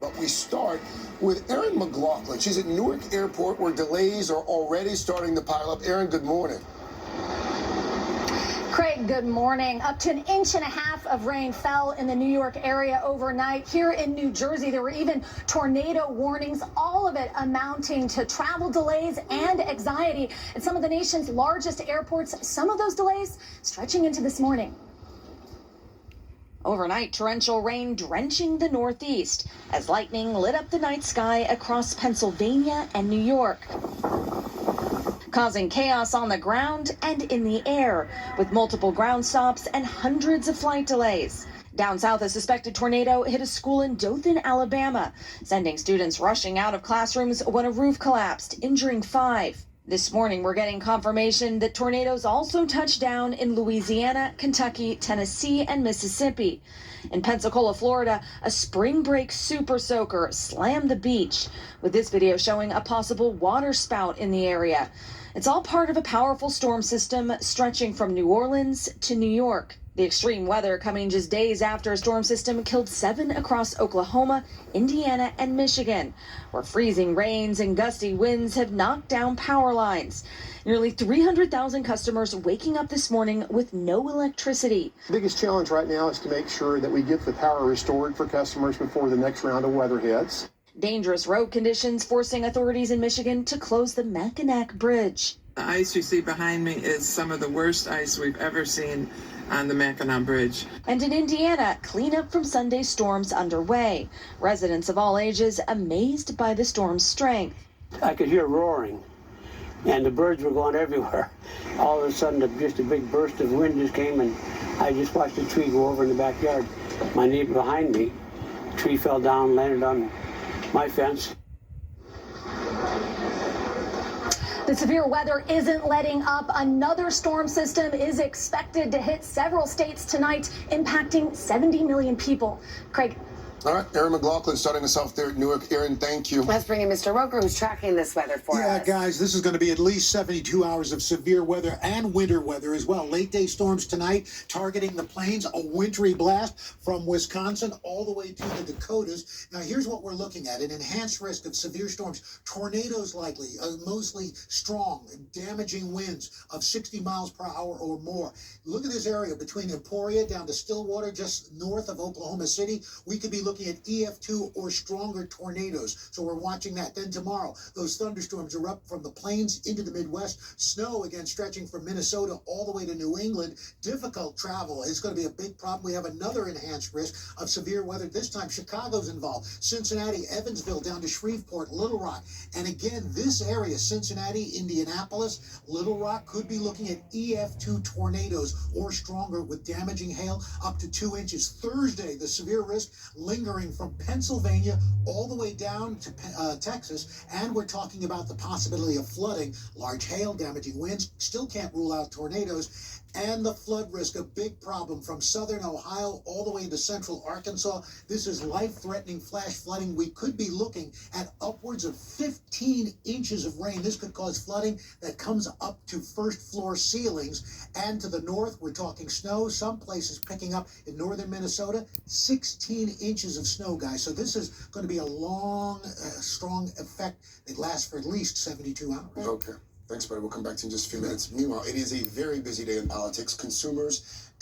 But we start with Erin McLaughlin. She's at Newark Airport where delays are already starting to pile up. Erin, good morning. Craig, good morning. Up to 1.5 inches of rain fell in the New York area overnight. Here in New Jersey, there were even tornado warnings, all of it amounting to travel delays and anxiety at some of the nation's largest airports. Some of those delays stretching into this morning. Overnight, torrential rain drenching the Northeast as lightning lit up the night sky across Pennsylvania and New York, causing chaos on the ground and in the air, with multiple ground stops and hundreds of flight delays. Down south, a suspected tornado hit a school in Dothan, Alabama, sending students rushing out of classrooms when a roof collapsed, injuring 5. This morning, we're getting confirmation that tornadoes also touched down in Louisiana, Kentucky, Tennessee, and Mississippi. In Pensacola, Florida, a spring break super soaker slammed the beach, with this video showing a possible water spout in the area. It's all part of a powerful storm system stretching from New Orleans to New York. The extreme weather coming just days after a storm system killed 7 across Oklahoma, Indiana, and Michigan, where freezing rains and gusty winds have knocked down power lines. Nearly 300,000 customers waking up this morning with no electricity. The biggest challenge right now is to make sure that we get the power restored for customers before the next round of weather hits. Dangerous road conditions forcing authorities in Michigan to close the Mackinac Bridge. The ice you see behind me is some of the worst ice we've ever seen on the Mackinac Bridge. And in Indiana, cleanup from Sunday's storms underway. Residents of all ages amazed by the storm's strength. I could hear roaring, and the birds were going everywhere. All of a sudden, just a big burst of wind just came, and I just watched a tree go over in the backyard. My neighbor behind me, a tree fell down, landed on my fence. The severe weather isn't letting up. Another storm system is expected to hit several states tonight, impacting 70 million people. Craig. All right, Erin McLaughlin starting us off there at Newark. Erin, thank you. Let's bring in Mr. Roker, who's tracking this weather for us. Yeah, guys, this is going to be at least 72 hours of severe weather and winter weather as well. Late day storms tonight targeting the plains, a wintry blast from Wisconsin all the way to the Dakotas. Now, here's what we're looking at. An enhanced risk of severe storms, tornadoes likely, mostly strong, damaging winds of 60 miles per hour or more. Look at this area between Emporia down to Stillwater, just north of Oklahoma City. We could be looking at EF2 or stronger tornadoes. So we're watching that. Then tomorrow, those thunderstorms erupt from the plains into the Midwest. Snow, again, stretching from Minnesota all the way to New England. Difficult travel is going to be a big problem. We have another enhanced risk of severe weather. This time, Chicago's involved. Cincinnati, Evansville, down to Shreveport, Little Rock. And again, this area, Cincinnati, Indianapolis, Little Rock, could be looking at EF2 tornadoes or stronger with damaging hail up to 2 inches. Thursday, the severe risk lingering from Pennsylvania all the way down to Texas, and we're talking about the possibility of flooding, large hail, damaging winds. Still can't rule out tornadoes. And the flood risk, a big problem from southern Ohio all the way into central Arkansas. This is life-threatening flash flooding. We could be looking at upwards of 15 inches of rain. This could cause flooding that comes up to first-floor ceilings. And to the north, we're talking snow. Some places picking up in northern Minnesota, 16 inches of snow, guys. So this is going to be a long, strong effect that lasts for at least 72 hours. Okay. Thanks, buddy. We'll come back to you in just a few minutes. Meanwhile, it is a very busy day in politics. Consumers